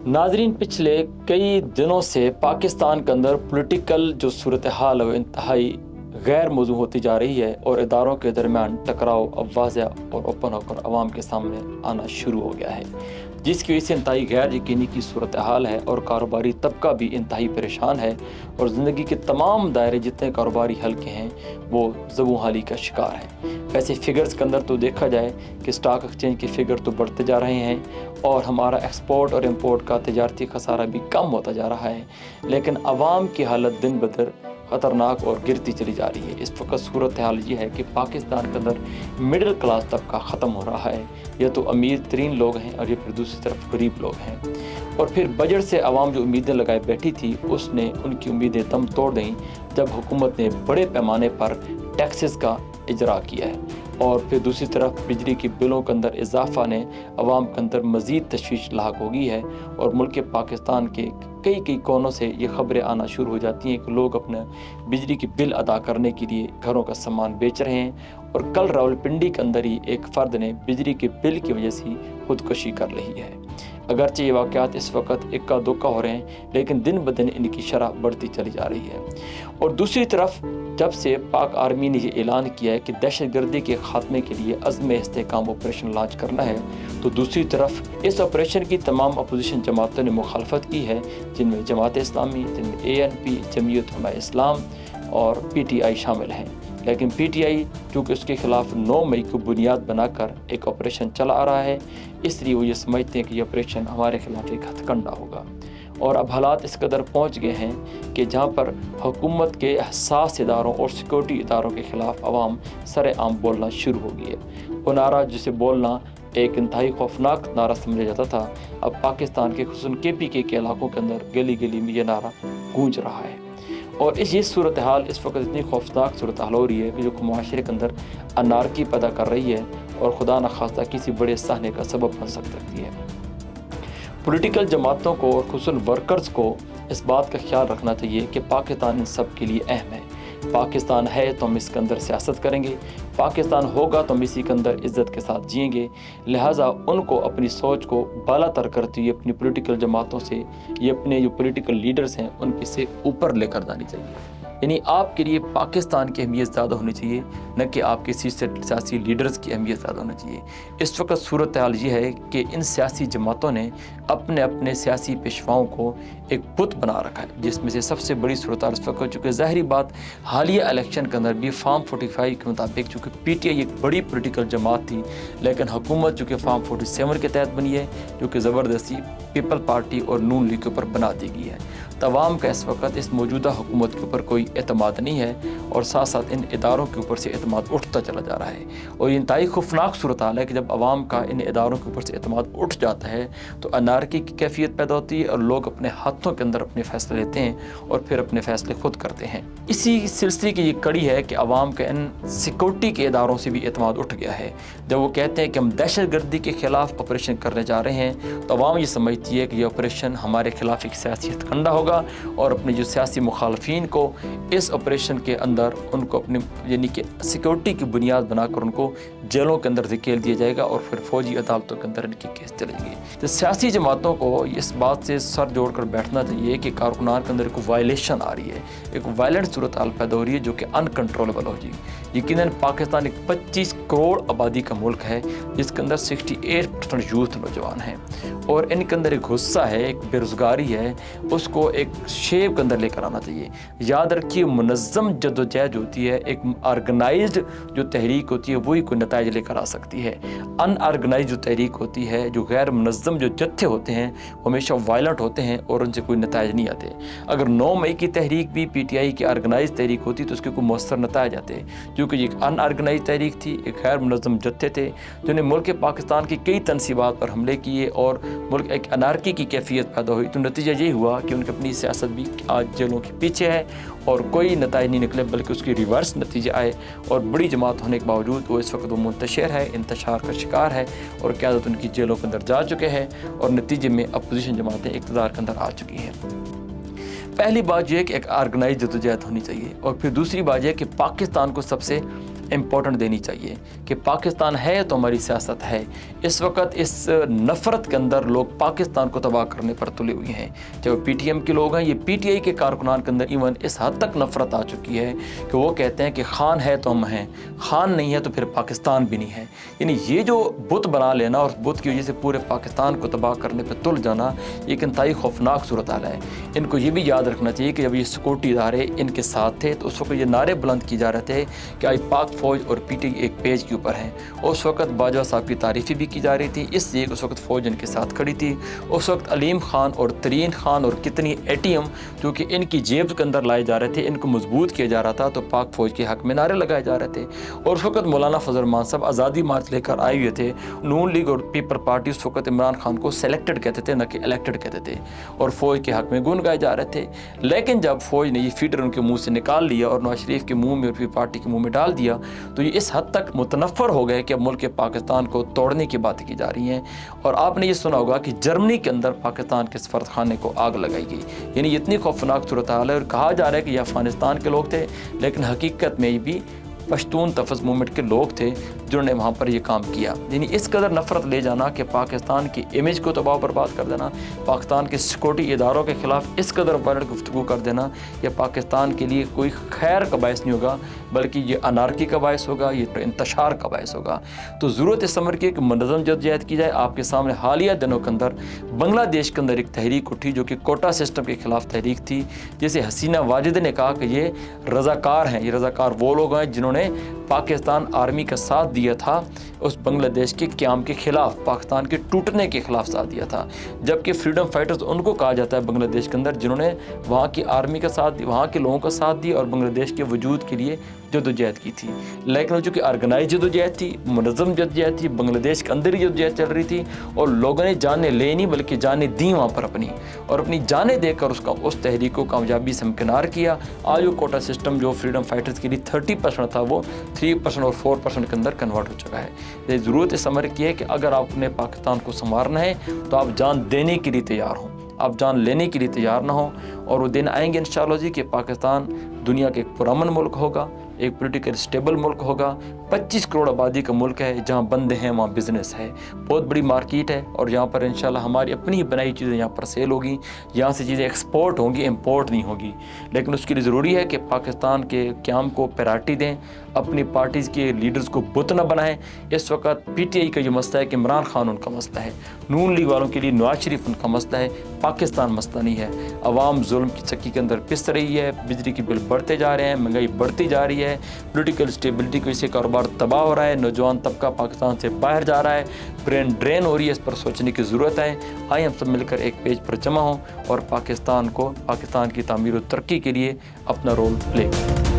नाजरीन, पिछले कई दिनों से पाकिस्तान के अंदर पॉलिटिकल जो सूरत हाल है वो इंतहाई गैर मौजू होती जा रही है और इदारों के दरमियान टकराव अब वाज़ेह और ओपन होकर आवाम के सामने आना शुरू हो गया है, जिसकी वजह से इंतहाई गैर यकीनी की सूरत हाल है और कारोबारी तबका भी इंतहाई परेशान है और ज़िंदगी के तमाम दायरे जितने कारोबारी हल्के हैं वो ज़बूं हाली का शिकार है। वैसे फिगर्स के अंदर तो देखा जाए कि स्टॉक एक्सचेंज के फिगर तो बढ़ते जा रहे हैं और हमारा एक्सपोर्ट और इंपोर्ट का तजारती खसारा भी कम होता जा रहा है, लेकिन आवाम की हालत दिन ब दिन ख़तरनाक और गिरती चली जा रही है। इस वक्त सूरत हाल ये है कि पाकिस्तान के अंदर मिडिल क्लास तबका ख़त्म हो रहा है। ये तो अमीर तरीन लोग हैं और ये फिर दूसरी तरफ गरीब लोग हैं। और फिर बजट से आवाम जो उम्मीदें लगाए बैठी थी उसने उनकी उम्मीदें दम तोड़ दी जब हुकूमत ने बड़े पैमाने पर टैक्सेस का इजरा किया है। और फिर दूसरी तरफ बिजली के बिलों के अंदर इजाफा ने आवाम के अंदर मज़ीद तशवीश लाक हो गई है और मुल्क पाकिस्तान के कई कोनों से ये ख़बरें आना शुरू हो जाती हैं कि लोग अपने बिजली के बिल अदा करने के लिए घरों का सामान बेच रहे हैं। और कल रावलपिंडी के अंदर ही एक फ़र्द ने बिजली के बिल की वजह से खुदकुशी कर ली है। अगरचे ये वाक़यात इस वक्त इक्का दुक्का हो रहे हैं, लेकिन दिन ब दिन इनकी शरह बढ़ती चली जा रही है। और दूसरी तरफ जब से पाक आर्मी ने ये ऐलान किया है कि दहशतगर्दी के ख़ात्मे के लिए अज़्म इस्तेहकाम ऑपरेशन लॉन्च करना है, तो दूसरी तरफ इस ऑपरेशन की तमाम अपोजिशन जमातों ने मुखालफत की है, जिनमें जमात इस्लामी, जिनमें ANP, जमीयत उलमा इस्लाम और PTI शामिल हैं। लेकिन PTI चूँकि उसके ख़िलाफ़ 9 मई को बुनियाद बनाकर एक ऑपरेशन चला आ रहा है, इसलिए वो ये समझते हैं कि ये ऑपरेशन हमारे ख़िलाफ़ एक हथकंडा होगा। और अब हालात इस कदर पहुँच गए हैं कि जहाँ पर हुकूमत के हसास इदारों और सिक्योरिटी इदारों के ख़िलाफ़ आवाम सरेआम बोलना शुरू हो गई है। वो नारा जिसे बोलना एक इंतहाई खौफनाक नारा समझा जाता था, अब पाकिस्तान के खुसूसन KPK के इलाकों के अंदर गली गली में ये नारा गूंज रहा है। और ये सूरत हाल इस वक्त इतनी खौफनाक सूरत हाल हो रही है कि जो माशरे के अंदर अनारकी पैदा कर रही है और खुदा न खास्ता किसी बड़े सहने का सबब बन सकती है। पॉलिटिकल जमातों को और खुसूसन वर्कर्स को इस बात का ख्याल रखना चाहिए कि पाकिस्तान इन सब के लिए अहम है। पाकिस्तान है तो हम इसके अंदर सियासत करेंगे, पाकिस्तान होगा तो हम इसी के अंदर इज़्ज़त के साथ जिएंगे। लिहाजा उनको अपनी सोच को बालातर करते हुए अपनी पॉलिटिकल जमातों से, ये अपने जो पॉलिटिकल लीडर्स हैं उनके से ऊपर लेकर जानी चाहिए। यानी आपके लिए पाकिस्तान की अहमियत ज़्यादा होनी चाहिए, न कि आपके सियासी लीडर्स की अहमियत ज़्यादा होनी चाहिए। इस वक्त सूरत हाल ये है कि इन सियासी जमातों ने अपने अपने सियासी पेशवाओं को एक बुत बना रखा है, जिसमें से सबसे बड़ी सूरत हाल इस वक्त, चूँकि ज़ाहिरी बात हालिया इलेक्शन के अंदर भी फार्म 45 के मुताबिक चूँकि PTI एक बड़ी पॉलिटिकल जमात थी, लेकिन हुकूमत चूँकि फार्म 47 के तहत बनी है, जो कि ज़बरदस्ती पीपल पार्टी और नून लीग के ऊपर बना दी गई है। तवाम का इस वक्त इस मौजूदा हुकूमत के ऊपर कोई एतमाद नहीं है और साथ साथ इन इदारों के ऊपर से एतमाद उठता चला जा रहा है। और ये इंतहाई खौफनाक सूरत हाल है कि जब आवाम का इन इदारों के ऊपर से एतमाद उठ जाता है तो अनारकी की कैफियत पैदा होती है और लोग अपने हाथों के अंदर अपने फ़ैसले लेते हैं और फिर अपने फ़ैसले खुद करते हैं। इसी सिलसिले की ये कड़ी है कि आवाम का इन सिक्योरिटी के इदारों से भी एतमाद उठ गया है। जब वो कहते हैं कि हम दहशतगर्दी के ख़िलाफ़ ऑपरेशन करने जा रहे हैं, तो आवाम ये समझती है कि ये ऑपरेशन हमारे ख़िलाफ़ एक सियासी हथकंडा होगा और अपने जो सियासी मुखालफीन को इस ऑपरेशन के अंदर उनको अपने यानी कि सिक्योरिटी की बुनियाद बनाकर उनको जेलों के अंदर धकेल दिया जाएगा और फिर फौजी अदालतों के अंदर इनके केस चलेंगे। तो सियासी जमातों को इस बात से सर जोड़कर बैठना चाहिए कि कारकुनान के अंदर एक वायलेशन आ रही है, एक वायलेंट सूरत हाल पैदा हो रही है जो कि अनकंट्रोलेबल हो जाएगी। यकीनन पाकिस्तान एक 25 करोड़ आबादी का मुल्क है जिसके अंदर 68% यूथ नौजवान हैं और इनके अंदर एक गुस्सा है, एक बेरोज़गारी है, उसको एक शेप के अंदर लेकर आना चाहिए। याद रखिए, मुनज़्ज़म जद्दोजहद होती है, एक ऑर्गेनाइज्ड जो तहरीक होती है वही कोई नताइज लेकर आ सकती है। अनऑर्गेनाइज्ड जो तहरीक होती है, जो गैर मुनज़्ज़म जो जत्थे होते हैं वो हमेशा वायलेंट होते हैं और उनसे कोई नताइज नहीं आते। अगर 9 मई की तहरीक भी PTI की ऑर्गेनाइज तहरीक होती तो उसके कोई मौसर नताइज आते, क्योंकि ये एक अनऑर्गेनाइज तहरीक थी, एक गैर मुनज़्ज़म जत्थे थे जिन्होंने मुल्क पाकिस्तान की कई तनसीबात पर हमले किए और मुल्क एक अनारकी की कैफियत पैदा हुई। तो नतीजा ये हुआ कि उनकी अपनी सियासत भी आज जेलों के पीछे है और कोई नताइज नहीं निकले, बल्कि उसकी रिवर्स नतीजे आए और बड़ी जमात होने के बावजूद वो इस वक्त वो मुंतशिर है, इंतशार का शिकार है और क़यादत उनकी जेलों के अंदर जा चुके हैं और नतीजे में अपोजिशन जमातें इक़्तिदार के अंदर आ चुकी हैं। पहली बात यह है कि एक ऑर्गेनाइज जद्दोजहद होनी चाहिए और फिर दूसरी बात यह है कि पाकिस्तान को सबसे इम्पोर्टेंट देनी चाहिए कि पाकिस्तान है तो हमारी सियासत है। इस वक्त इस नफ़रत के अंदर लोग पाकिस्तान को तबाह करने पर तुले हुए हैं, चाहे वो PTM के लोग हैं, ये PTI के कारकुनान के अंदर इवन इस हद तक नफ़रत आ चुकी है कि वो कहते हैं कि खान है तो हम हैं, खान नहीं है तो फिर पाकिस्तान भी नहीं है। यानी ये जो बुत बना लेना और बुत की वजह से पूरे पाकिस्तान को तबाह करने पर तुल जाना, एक इंतहाई खौफनाक सूरत हाल है। इनको ये भी याद रखना चाहिए कि जब ये सिक्योरिटी इदारे इनके साथ थे तो उस वक्त ये नारे बुलंद की जा रहे थे कि आज पाक फ़ौज और PTI एक पेज के ऊपर हैं। उस वक्त बाजवा साहब की तारीफ़ी भी की जा रही थी, इसलिए उस वक्त फ़ौज इनके साथ खड़ी थी। उस वक्त अलीम खान और तरीन खान और कितनी ATM जो कि इनकी जेब के अंदर लाए जा रहे थे, इनको मजबूत किया जा रहा था, तो पाक फ़ौज के हक़ में नारे लगाए जा रहे थे। और उस वक्त मौलाना फजल रहमान साहब आज़ादी मार्च लेकर आए हुए थे। नून लीग और पीपल पार्टी उस वक्त इमरान खान को सेलेक्टेड कहते थे, न कि इलेक्टेड कहते थे, और फ़ौज के हक़ में गुन गाए जा रहे थे। लेकिन जब फ़ौज ने ये फीडर उनके मुँह से निकाल लिया और नवाज शरीफ के मुँह में और पीपल पार्टी के मुँह में डाल दिया, तो ये इस हद तक मुतनफ़र हो गए कि अब मुल्क पाकिस्तान को तोड़ने की बातें की जा रही हैं। और आपने ये सुना होगा कि जर्मनी के अंदर पाकिस्तान के सफारतखाने को आग लगाई गई। यानी इतनी खौफनाक सूरत हाल है। और कहा जा रहा है कि ये अफ़गानिस्तान के लोग थे, लेकिन हकीकत में भी पश्तून तफज़ मूवमेंट के लोग थे जिन्होंने वहाँ पर ये काम किया। यानी इस कदर नफ़रत ले जाना कि पाकिस्तान की इमेज को तबाह बर्बाद कर देना, पाकिस्तान के सिक्योरिटी इदारों के ख़िलाफ़ इस कदर वायलेंट गुफ्तगू कर देना, यह पाकिस्तान के लिए कोई खैर का बायस नहीं होगा, बल्कि ये अनारकी का बायस होगा, ये इंतशार का बायस होगा। तो ज़रूरत इस अमर की एक मनज़म जद्दोजहद की जाए। आपके सामने हालिया दिनों के अंदर बांग्लादेश के अंदर एक तहरीक उठी जो कि कोटा सिस्टम के ख़िलाफ़ तहरीक थी, जिसे हसीना वाजिद ने कहा कि ये रज़ाकार हैं। ये रज़ाकार वो लोग हैं जिन्होंने पाकिस्तान आर्मी का साथ दिया था उस बांग्लादेश के क़याम के ख़िलाफ़, पाकिस्तान के टूटने के ख़िलाफ़ साथ दिया था। जबकि फ्रीडम फाइटर्स उनको कहा जाता है बांग्लादेश के अंदर जिन्होंने वहाँ की आर्मी का साथ, वहाँ के लोगों का साथ दिया और बांग्लादेश के वजूद के लिए जद्दोजहद की थी। लेकिन वो चूँकि ऑर्गेनाइज जद्दोजहद थी, मुनज़्ज़म जद्दोजहद थी, बांग्लादेश के अंदर ही जद्दोजहद चल रही थी और लोगों ने जानें ले नहीं बल्कि जानें दी वहाँ पर अपनी, और अपनी जानें देकर उस तहरीक को कामयाबी से हमकिनार किया। आज वो कोटा सिस्टम जो फ्रीडम फाइटर्स के लिए 30% था, वो 3% और 4% के अंदर कन्वर्ट हो चुका है। ज़रूरत इस अमर की है कि अगर आपने पाकिस्तान को संवारना है तो आप जान देने के लिए तैयार हों, आप जान लेने के लिए तैयार ना हो। और वो दिन आएंगे इंशाअल्लाह जी कि पाकिस्तान दुनिया के एक पुरअमन मुल्क होगा, एक पॉलिटिकल स्टेबल मुल्क होगा। 25 करोड़ आबादी का मुल्क है, जहाँ बंदे हैं वहाँ बिज़नेस है, बहुत बड़ी मार्केट है, और यहाँ पर इंशाल्लाह हमारी अपनी ही बनाई चीज़ें यहाँ पर सेल होगी, यहाँ से चीज़ें एक्सपोर्ट होंगी, इंपोर्ट नहीं होगी। लेकिन उसके लिए ज़रूरी है कि पाकिस्तान के क़याम को प्रायोरिटी दें, अपनी पार्टीज़ के लीडर्स को बुत न बनाएं। इस वक्त PTI का जो मसला है कि इमरान खान उनका मसला है, नून लीग वालों के लिए नवाज शरीफ उनका मसला है, पाकिस्तान मसला नहीं है। अवाम जुल्म की चक्की के अंदर पिस रही है, बिजली के बिल बढ़ते जा रहे हैं, महंगाई बढ़ती जा रही है, पॉलिटिकल स्टेबिलिटी की वजह से कारोबार तबाह हो रहा है, नौजवान तबका पाकिस्तान से बाहर जा रहा है, ब्रेन ड्रेन हो रही है। इस पर सोचने की ज़रूरत है। आइए हम सब मिलकर एक पेज पर जमा हों और पाकिस्तान की तामीर और तरक्की के लिए अपना रोल प्ले करें।